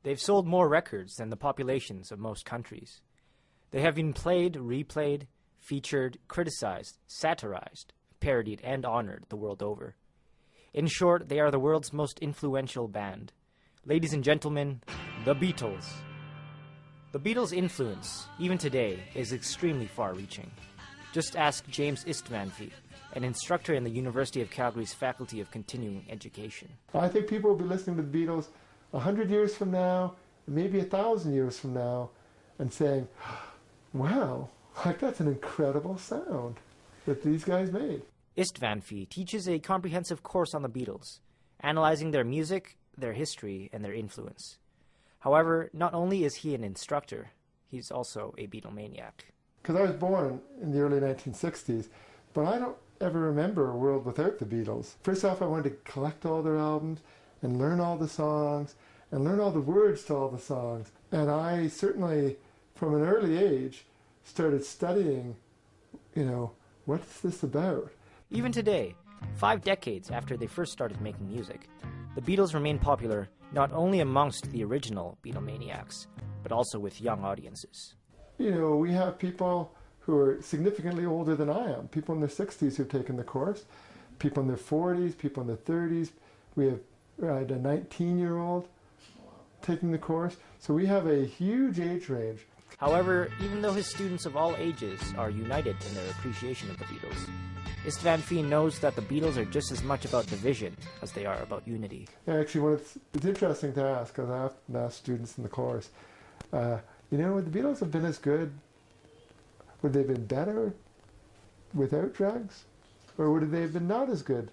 They've sold more records than the populations of most countries. They have been played, replayed, featured, criticized, satirized, parodied, and honored the world over. In short, they are the world's most influential band. Ladies and gentlemen, the Beatles. The Beatles' influence, even today, is extremely far-reaching. Just ask James Istvanfi, an instructor in the University of Calgary's Faculty of Continuing Education. I think people will be listening to the Beatles 100 years from now, maybe 1,000 years from now, and saying, wow, like that's an incredible sound that these guys made. Istvanfi teaches a comprehensive course on the Beatles, analyzing their music, their history, and their influence. However, not only is he an instructor, he's also a Beatlemaniac. Because I was born in the early 1960s, but I don't ever remember a world without the Beatles. First off, I wanted to collect all their albums and learn all the songs and learn all the words to all the songs. And I certainly, from an early age, started studying, what's this about? Even today, 5 decades after they first started making music, the Beatles remain popular not only amongst the original Beatlemaniacs, but also with young audiences. We have people who are significantly older than I am, people in their 60s who've taken the course, people in their 40s, people in their 30s. We have a 19-year-old taking the course. So we have a huge age range. However, even though his students of all ages are united in their appreciation of the Beatles, Istvanfi knows that the Beatles are just as much about division as they are about unity. Yeah, actually, it's interesting to ask, because I often ask students in the course, would the Beatles have been as good? Would they have been better without drugs? Or would they have been not as good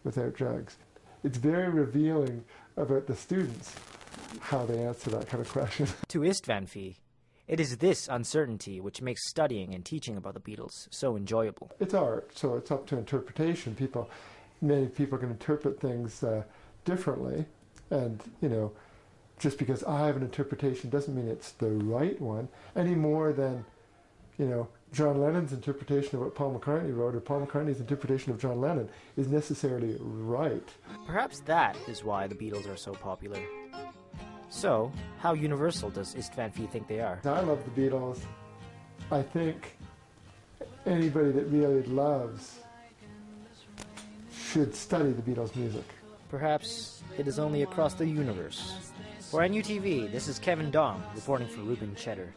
without drugs? It's very revealing about the students, how they answer that kind of question. To Istvanfi, it is this uncertainty which makes studying and teaching about the Beatles so enjoyable. It's art, so it's up to interpretation. Many people can interpret things differently, and just because I have an interpretation doesn't mean it's the right one, any more than John Lennon's interpretation of what Paul McCartney wrote or Paul McCartney's interpretation of John Lennon is necessarily right. Perhaps that is why the Beatles are so popular. So, how universal does Istvanfi think they are? I love the Beatles. I think anybody that really loves should study the Beatles' music. Perhaps it is only across the universe. For NUTV, this is Kevin Dong reporting for Ruben Cheddar.